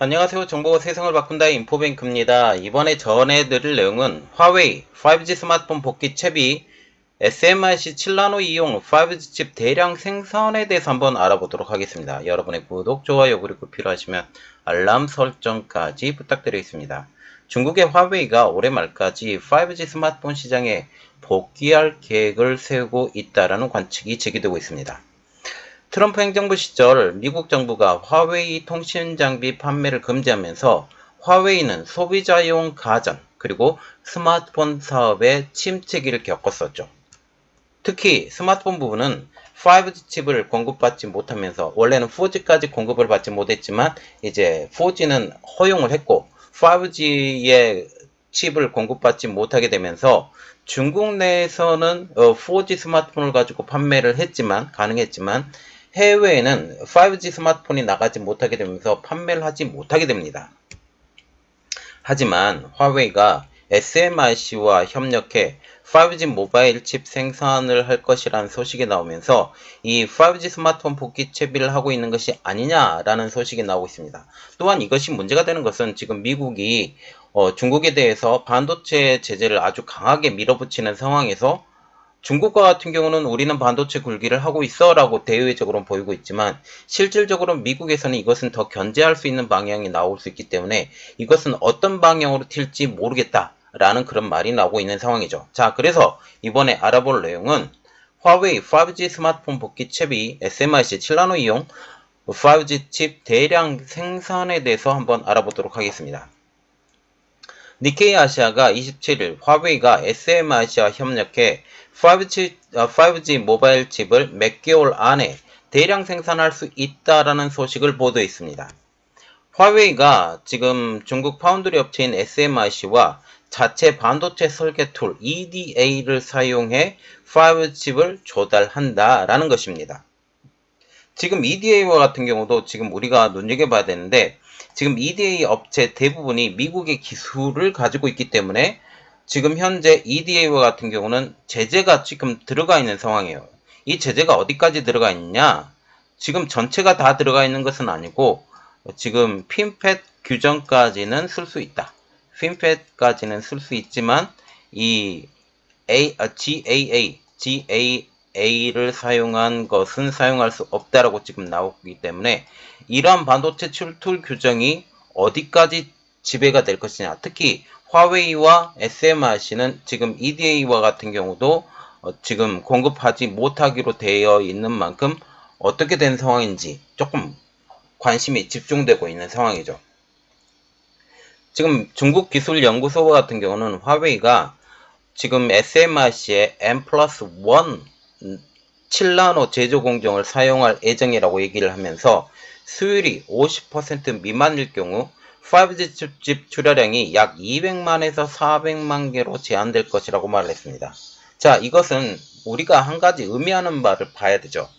안녕하세요. 정보가 세상을 바꾼다 인포뱅크입니다. 이번에 전해드릴 내용은 화웨이 5G 스마트폰 복귀 채비 SMIC 7나노 이용 5G 칩 대량 생산에 대해서 한번 알아보도록 하겠습니다. 여러분의 구독, 좋아요, 그리고 필요하시면 알람 설정까지 부탁드리겠습니다. 중국의 화웨이가 올해 말까지 5G 스마트폰 시장에 복귀할 계획을 세우고 있다는 관측이 제기되고 있습니다. 트럼프 행정부 시절 미국 정부가 화웨이 통신 장비 판매를 금지하면서 화웨이는 소비자용 가전 그리고 스마트폰 사업에 침체기를 겪었었죠. 특히 스마트폰 부분은 5G 칩을 공급받지 못하면서 원래는 4G까지 공급을 받지 못했지만 이제 4G는 허용을 했고 5G의 칩을 공급받지 못하게 되면서 중국 내에서는 4G 스마트폰을 가지고 판매를 가능했지만 해외에는 5G 스마트폰이 나가지 못하게 되면서 판매를 하지 못하게 됩니다. 하지만 화웨이가 SMIC와 협력해 5G 모바일 칩 생산을 할 것이라는 소식이 나오면서 이 5G 스마트폰 복귀 채비를 하고 있는 것이 아니냐라는 소식이 나오고 있습니다. 또한 이것이 문제가 되는 것은 지금 미국이 중국에 대해서 반도체 제재를 아주 강하게 밀어붙이는 상황에서 중국과 같은 경우는 우리는 반도체 굴기를 하고 있어 라고 대외적으로 보이고 있지만 실질적으로 미국에서는 이것은 더 견제할 수 있는 방향이 나올 수 있기 때문에 이것은 어떤 방향으로 튈지 모르겠다 라는 그런 말이 나오고 있는 상황이죠. 자, 그래서 이번에 알아볼 내용은 화웨이 5G 스마트폰 복귀 채비 SMIC 7나노 이용 5G 칩 대량 생산에 대해서 한번 알아보도록 하겠습니다. 니케이 아시아가 27일 화웨이가 SMIC와 협력해 5G 모바일 칩을 몇 개월 안에 대량 생산할 수 있다라는 소식을 보도했습니다. 화웨이가 지금 중국 파운드리 업체인 SMIC와 자체 반도체 설계 툴 EDA를 사용해 5G칩을 조달한다라는 것입니다. 지금 EDA와 같은 경우도 지금 우리가 눈여겨봐야 되는데 지금 EDA 업체 대부분이 미국의 기술을 가지고 있기 때문에 지금 현재 EDA와 같은 경우는 제재가 지금 들어가 있는 상황이에요. 이 제재가 어디까지 들어가 있냐? 지금 전체가 다 들어가 있는 것은 아니고 지금 핀팻 규정까지는 쓸 수 있다. 핀팻까지는 쓸 수 있지만 이 GAA를 사용한 것은 사용할 수 없다라고 지금 나오기 때문에 이러한 반도체 툴 규정이 어디까지 지배가 될 것이냐. 특히 화웨이와 SMIC는 지금 EDA와 같은 경우도 지금 공급하지 못하기로 되어 있는 만큼 어떻게 된 상황인지 조금 관심이 집중되고 있는 상황이죠. 지금 중국기술연구소 같은 경우는 화웨이가 지금 SMIC의 M+1 7나노 제조 공정을 사용할 예정이라고 얘기를 하면서 수율이 50% 미만일 경우 5G 칩 출하량이 약 200만에서 400만 개로 제한될 것이라고 말을 했습니다. 자, 이것은 우리가 한 가지 의미하는 바를 봐야 되죠.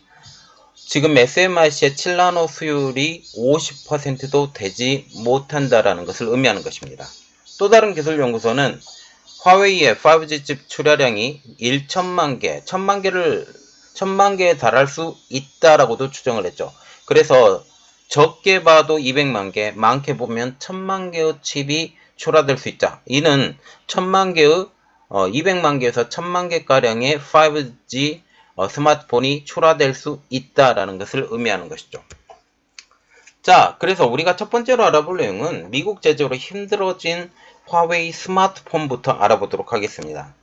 지금 SMIC의 7나노 수율이 50%도 되지 못한다라는 것을 의미하는 것입니다. 또 다른 기술연구소는 화웨이의 5G 칩 출하량이 1천만 개, 1000만 개에 달할 수 있다라고도 추정을 했죠. 그래서 적게 봐도 200만 개, 많게 보면 1000만 개의 칩이 출하될 수 있다. 이는 200만 개에서 1000만 개가량의 5G 스마트폰이 출하될 수 있다라는 것을 의미하는 것이죠. 자, 그래서 우리가 첫 번째로 알아볼 내용은 미국 제재로 힘들어진 화웨이 스마트폰부터 알아보도록 하겠습니다.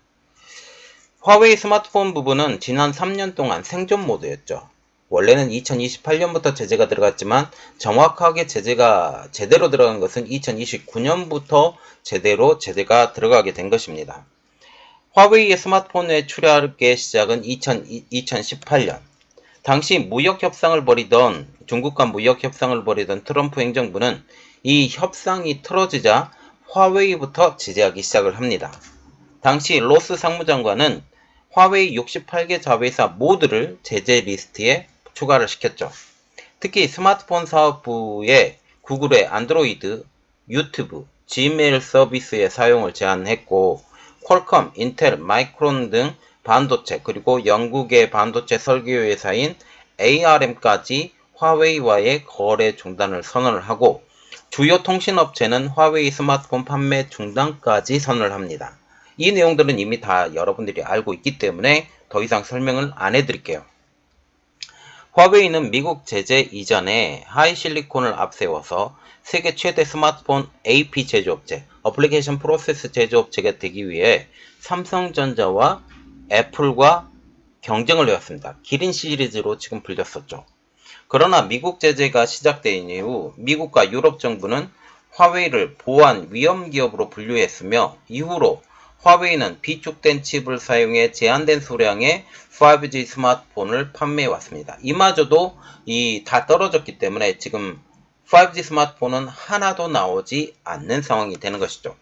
화웨이 스마트폰 부분은 지난 3년 동안 생존 모드였죠. 원래는 2028년부터 제재가 들어갔지만 정확하게 제재가 제대로 들어간 것은 2029년부터 제대로 제재가 들어가게 된 것입니다. 화웨이의 스마트폰의 출하의 시작은 2018년. 당시 중국과 무역 협상을 벌이던 트럼프 행정부는 이 협상이 틀어지자 화웨이부터 제재하기 시작을 합니다. 당시 로스 상무장관은 화웨이 68개 자회사 모두를 제재 리스트에 추가를 시켰죠. 특히 스마트폰 사업부에 구글의 안드로이드, 유튜브, 지메일 서비스의 사용을 제한했고 퀄컴, 인텔, 마이크론 등 반도체 그리고 영국의 반도체 설계 회사인 ARM까지 화웨이와의 거래 중단을 선언을 하고 주요 통신업체는 화웨이 스마트폰 판매 중단까지 선언을 합니다. 이 내용들은 이미 다 여러분들이 알고 있기 때문에 더 이상 설명을 안 해드릴게요. 화웨이는 미국 제재 이전에 하이실리콘을 앞세워서 세계 최대 스마트폰 AP 제조업체, 어플리케이션 프로세스 제조업체가 되기 위해 삼성전자와 애플과 경쟁을 해왔습니다. 기린 시리즈로 지금 불렸었죠. 그러나 미국 제재가 시작된 이후 미국과 유럽 정부는 화웨이를 보안 위험 기업으로 분류했으며 이후로 화웨이는 비축된 칩을 사용해 제한된 수량의 5G 스마트폰을 판매해 왔습니다. 이마저도 다 떨어졌기 때문에 지금 5G 스마트폰은 하나도 나오지 않는 상황이 되는 것이죠.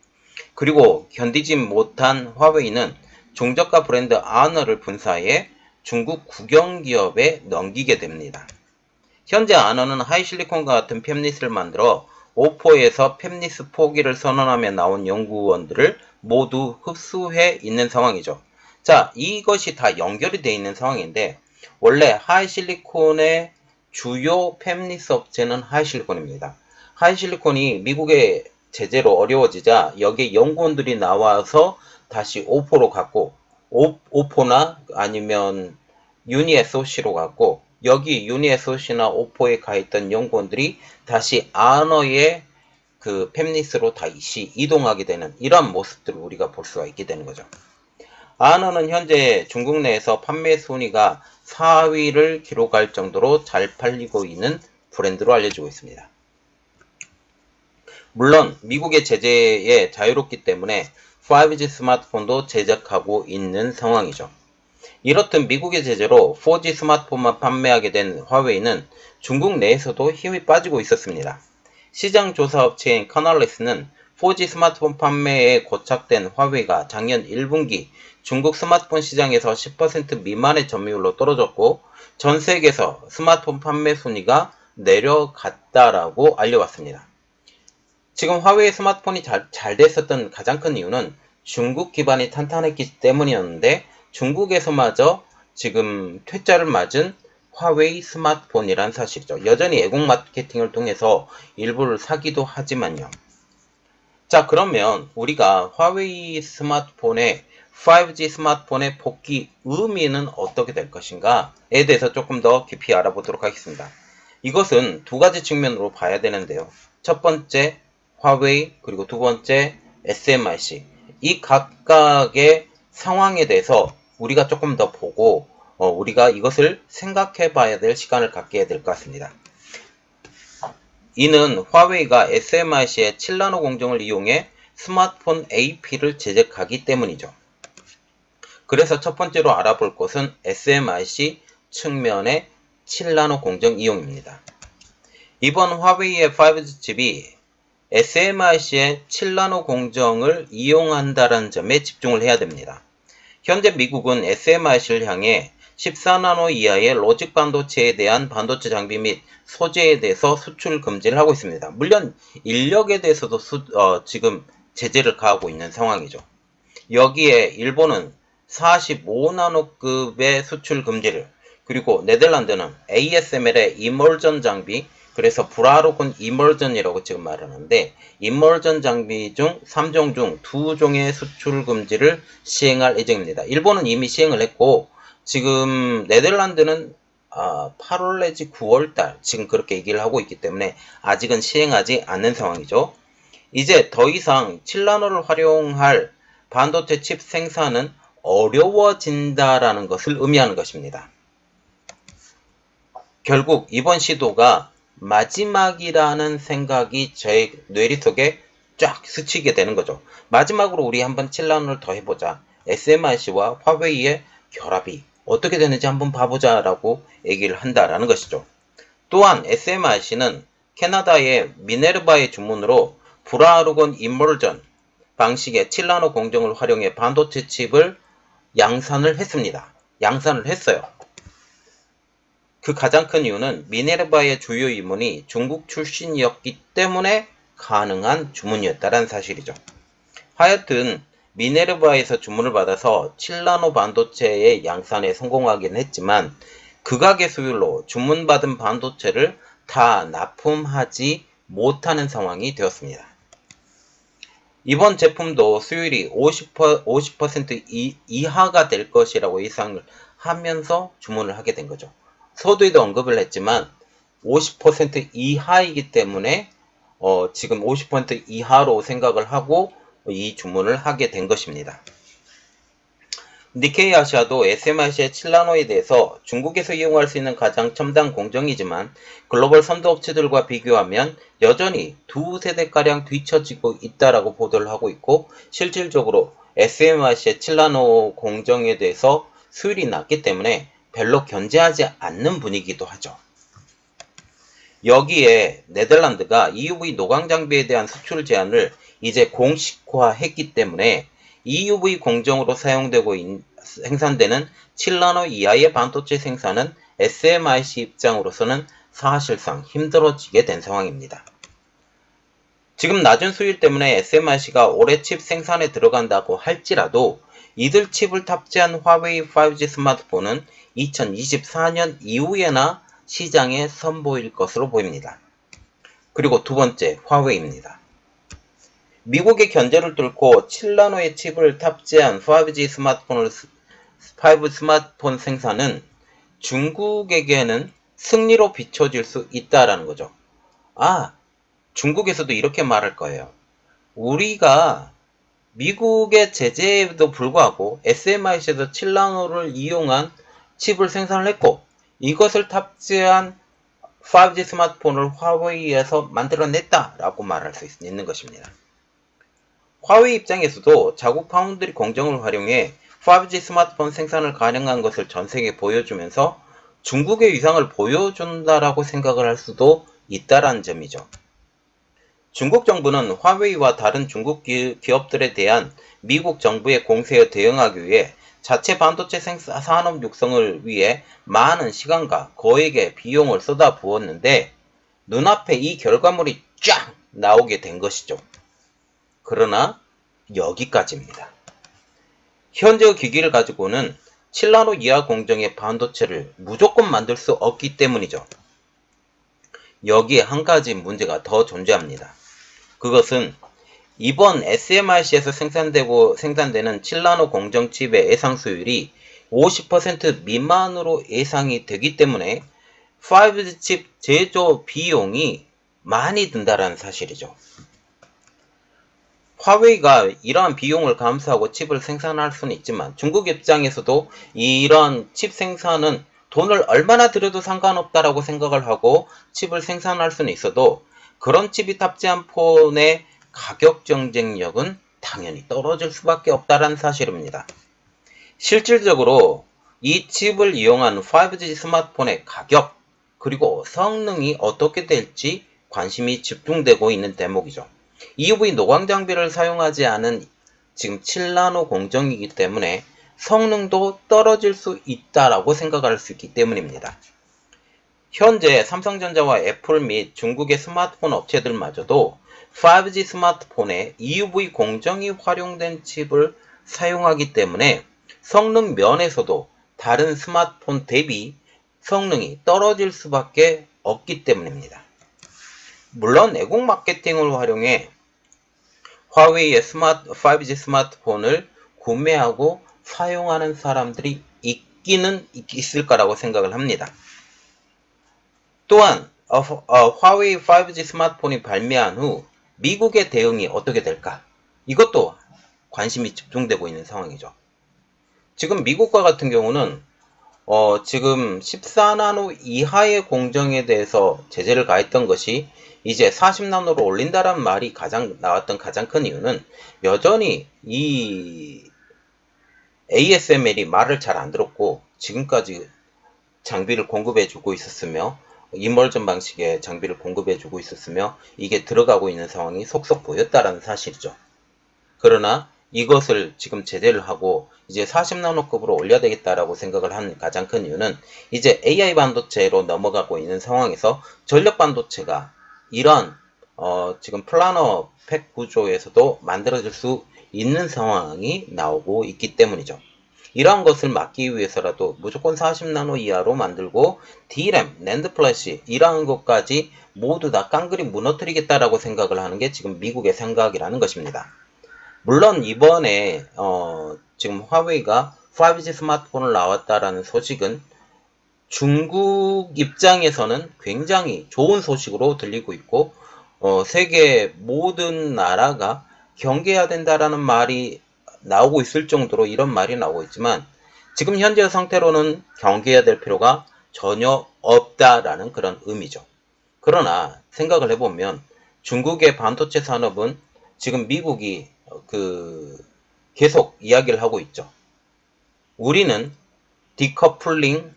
그리고 견디지 못한 화웨이는 중저가 브랜드 아너를 분사해 중국 국영기업에 넘기게 됩니다. 현재 아너는 하이실리콘과 같은 팹리스를 만들어 오포에서 팹리스 포기를 선언하며 나온 연구원들을 모두 흡수해 있는 상황이죠. 자, 이것이 다 연결이 되어 있는 상황인데 원래 하이실리콘의 주요 팹리스 업체는 하이실리콘입니다. 하이실리콘이 미국의 제재로 어려워지자 여기에 연구원들이 나와서 다시 오포로 갔고 오포나 아니면 유니SOC로 갔고 여기 유니SOC나 오포에 가있던 연구원들이 다시 아너의 그 팹리스로 다시 이동하게 되는 이런 모습들을 우리가 볼 수가 있게 되는 거죠. 아너는 현재 중국 내에서 판매 순위가 4위를 기록할 정도로 잘 팔리고 있는 브랜드로 알려지고 있습니다. 물론 미국의 제재에 자유롭기 때문에 5G 스마트폰도 제작하고 있는 상황이죠. 이렇듯 미국의 제재로 4G 스마트폰만 판매하게 된 화웨이는 중국 내에서도 힘이 빠지고 있었습니다. 시장 조사 업체인 커널리스는 4G 스마트폰 판매에 고착된 화웨이가 작년 1분기 중국 스마트폰 시장에서 10% 미만의 점유율로 떨어졌고 전 세계에서 스마트폰 판매 순위가 내려갔다라고 알려왔습니다. 지금 화웨이 스마트폰이 잘 됐었던 가장 큰 이유는 중국 기반이 탄탄했기 때문이었는데 중국에서마저 지금 퇴짜를 맞은 화웨이 스마트폰이란 사실이죠. 여전히 애국 마케팅을 통해서 일부를 사기도 하지만요. 자, 그러면 우리가 화웨이 스마트폰의 5G 스마트폰의 복귀 의미는 어떻게 될 것인가에 대해서 조금 더 깊이 알아보도록 하겠습니다. 이것은 두 가지 측면으로 봐야 되는데요. 첫 번째 화웨이 그리고 두 번째 SMIC 이 각각의 상황에 대해서 우리가 조금 더 보고 우리가 이것을 생각해 봐야 될 시간을 갖게 될 것 같습니다. 이는 화웨이가 SMIC의 7나노 공정을 이용해 스마트폰 AP를 제작하기 때문이죠. 그래서 첫 번째로 알아볼 것은 SMIC 측면의 7나노 공정 이용입니다. 이번 화웨이의 5G 칩이 SMIC의 7나노 공정을 이용한다는 점에 집중을 해야 됩니다. 현재 미국은 SMIC를 향해 14나노 이하의 로직 반도체에 대한 반도체 장비 및 소재에 대해서 수출 금지를 하고 있습니다. 물론 인력에 대해서도 지금 제재를 가하고 있는 상황이죠. 여기에 일본은 45나노급의 수출 금지를 그리고 네덜란드는 ASML의 이멀전 장비 그래서 브라로군 이멀전이라고 지금 말하는데 이멀전 장비 중 3종 중 2종의 수출 금지를 시행할 예정입니다. 일본은 이미 시행을 했고 지금 네덜란드는 8월 내지 9월달 지금 그렇게 얘기를 하고 있기 때문에 아직은 시행하지 않는 상황이죠. 이제 더 이상 7나노를 활용할 반도체 칩 생산은 어려워진다라는 것을 의미하는 것입니다. 결국 이번 시도가 마지막이라는 생각이 저의 뇌리 속에 쫙 스치게 되는 거죠. 마지막으로 우리 한번 7나노를 더 해보자. SMIC와 화웨이의 결합이 어떻게 되는지 한번 봐보자 라고 얘기를 한다라는 것이죠. 또한 SMIC는 캐나다의 미네르바의 주문으로 브라루건 이멀전 방식의 7나노 공정을 활용해 반도체 칩을 양산을 했습니다. 양산을 했어요. 그 가장 큰 이유는 미네르바의 주요 임원이 중국 출신이었기 때문에 가능한 주문이었다는 사실이죠. 하여튼 미네르바에서 주문을 받아서 7나노 반도체의 양산에 성공하긴 했지만 극악의 수율로 주문받은 반도체를 다 납품하지 못하는 상황이 되었습니다. 이번 제품도 수율이 50% 이하가 될 것이라고 예상을 하면서 주문을 하게 된 거죠. 서두에도 언급을 했지만 50% 이하이기 때문에 지금 50% 이하로 생각을 하고 이 주문을 하게 된 것입니다. 니케이 아시아도 SMIC의 7나노에 대해서 중국에서 이용할 수 있는 가장 첨단 공정이지만 글로벌 선도 업체들과 비교하면 여전히 두 세대가량 뒤처지고 있다라고 보도를 하고 있고, 실질적으로 SMIC의 7나노 공정에 대해서 수율이 낮기 때문에 별로 견제하지 않는 분위기도 하죠. 여기에 네덜란드가 EUV 노광 장비에 대한 수출 제한을 이제 공식화했기 때문에 EUV 공정으로 생산되는 7나노 이하의 반도체 생산은 SMIC 입장으로서는 사실상 힘들어지게 된 상황입니다. 지금 낮은 수율 때문에 SMIC가 올해 칩 생산에 들어간다고 할지라도 이들 칩을 탑재한 화웨이 5G 스마트폰은 2024년 이후에나 시장에 선보일 것으로 보입니다. 그리고 두 번째, 화웨이입니다. 미국의 견제를 뚫고 7나노의 칩을 탑재한 5G 스마트폰 생산은 중국에게는 승리로 비춰질 수 있다라는 거죠. 중국에서도 이렇게 말할 거예요. 우리가 미국의 제재에도 불구하고 SMIC에서 7나노를 이용한 칩을 생산을 했고, 이것을 탑재한 5G 스마트폰을 화웨이에서 만들어냈다라고 말할 수 있는 것입니다. 화웨이 입장에서도 자국 파운드리 공정을 활용해 5G 스마트폰 생산을 가능한 것을 전세계에 보여주면서 중국의 위상을 보여준다라고 생각을 할 수도 있다라는 점이죠. 중국 정부는 화웨이와 다른 중국 기업들에 대한 미국 정부의 공세에 대응하기 위해 자체 반도체 산업 육성을 위해 많은 시간과 거액의 비용을 쏟아부었는데 눈앞에 이 결과물이 쫙 나오게 된 것이죠. 그러나 여기까지입니다. 현재의 기기를 가지고는 7나노 이하 공정의 반도체를 무조건 만들 수 없기 때문이죠. 여기에 한 가지 문제가 더 존재합니다. 그것은 이번 SMIC에서 생산되는 7나노 공정 칩의 예상 수율이 50% 미만으로 예상이 되기 때문에 5G 칩 제조 비용이 많이 든다는 사실이죠. 화웨이가 이러한 비용을 감수하고 칩을 생산할 수는 있지만 중국 입장에서도 이러한 칩 생산은 돈을 얼마나 들여도 상관없다라고 생각을 하고 칩을 생산할 수는 있어도 그런 칩이 탑재한 폰의 가격 경쟁력은 당연히 떨어질 수밖에 없다는 사실입니다. 실질적으로 이 칩을 이용한 5G 스마트폰의 가격 그리고 성능이 어떻게 될지 관심이 집중되고 있는 대목이죠. EUV 노광 장비를 사용하지 않은 지금 7나노 공정이기 때문에 성능도 떨어질 수 있다라고 생각할 수 있기 때문입니다. 현재 삼성전자와 애플 및 중국의 스마트폰 업체들마저도 5G 스마트폰에 EUV 공정이 활용된 칩을 사용하기 때문에 성능 면에서도 다른 스마트폰 대비 성능이 떨어질 수밖에 없기 때문입니다. 물론 애국 마케팅을 활용해 화웨이의 5G 스마트폰을 구매하고 사용하는 사람들이 있기는 있을 거라고 생각을 합니다. 또한 화웨이 5G 스마트폰이 발매한 후 미국의 대응이 어떻게 될까? 이것도 관심이 집중되고 있는 상황이죠. 지금 미국과 같은 경우는 지금 14나노 이하의 공정에 대해서 제재를 가했던 것이 이제 40나노로 올린다라는 말이 나왔던 가장 큰 이유는 여전히 이 ASML이 말을 잘 안 들었고 지금까지 장비를 공급해주고 있었으며 이멀전 방식의 장비를 공급해주고 있었으며 이게 들어가고 있는 상황이 속속 보였다라는 사실이죠. 그러나 이것을 지금 제재를 하고 이제 40나노급으로 올려야 되겠다라고 생각을 한 가장 큰 이유는 이제 AI 반도체로 넘어가고 있는 상황에서 전력 반도체가 이런 지금 플래너 팩 구조에서도 만들어질 수 있는 상황이 나오고 있기 때문이죠. 이러한 것을 막기 위해서라도 무조건 40나노 이하로 만들고 DRAM, NAND 플래시 이러한 것까지 모두 다 깡그리 무너뜨리겠다라고 생각을 하는 게 지금 미국의 생각이라는 것입니다. 물론 이번에 지금 화웨이가 5G 스마트폰을 나왔다라는 소식은 중국 입장에서는 굉장히 좋은 소식으로 들리고 있고 세계 모든 나라가 경계해야 된다라는 말이 나오고 있을 정도로 이런 말이 나오고 있지만 지금 현재 상태로는 경계해야 될 필요가 전혀 없다라는 그런 의미죠. 그러나 생각을 해보면 중국의 반도체 산업은 지금 미국이 계속 이야기를 하고 있죠. 우리는 디커플링은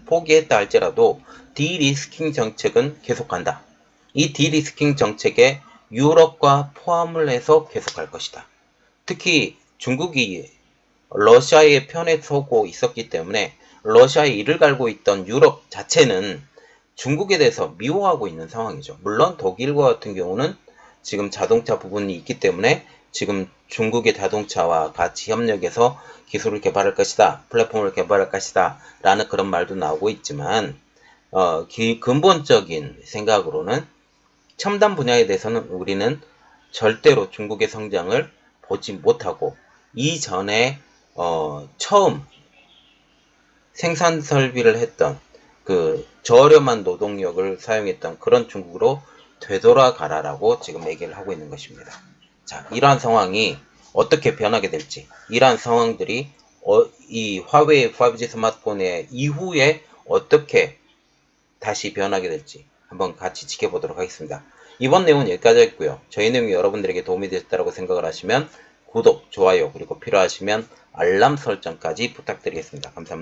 포기했다 할지라도 디리스킹 정책은 계속한다. 이 디리스킹 정책에 유럽과 포함을 해서 계속할 것이다. 특히 중국이 러시아의 편에 서고 있었기 때문에 러시아에 이를 갈고 있던 유럽 자체는 중국에 대해서 미워하고 있는 상황이죠. 물론 독일과 같은 경우는 지금 자동차 부분이 있기 때문에 지금 중국의 자동차와 같이 협력해서 기술을 개발할 것이다, 플랫폼을 개발할 것이다 라는 그런 말도 나오고 있지만 근본적인 생각으로는 첨단 분야에 대해서는 우리는 절대로 중국의 성장을 보지 못하고 이전에 처음 생산 설비를 했던 저렴한 노동력을 사용했던 그런 중국으로 되돌아가라라고 지금 얘기를 하고 있는 것입니다. 자, 이러한 상황이 어떻게 변하게 될지, 이러한 상황들이 이 화웨이 5G 스마트폰의 이후에 어떻게 다시 변하게 될지 한번 같이 지켜보도록 하겠습니다. 이번 내용은 여기까지 했고요. 저희 내용이 여러분들에게 도움이 되셨다고 생각을 하시면 구독, 좋아요, 그리고 필요하시면 알람 설정까지 부탁드리겠습니다. 감사합니다.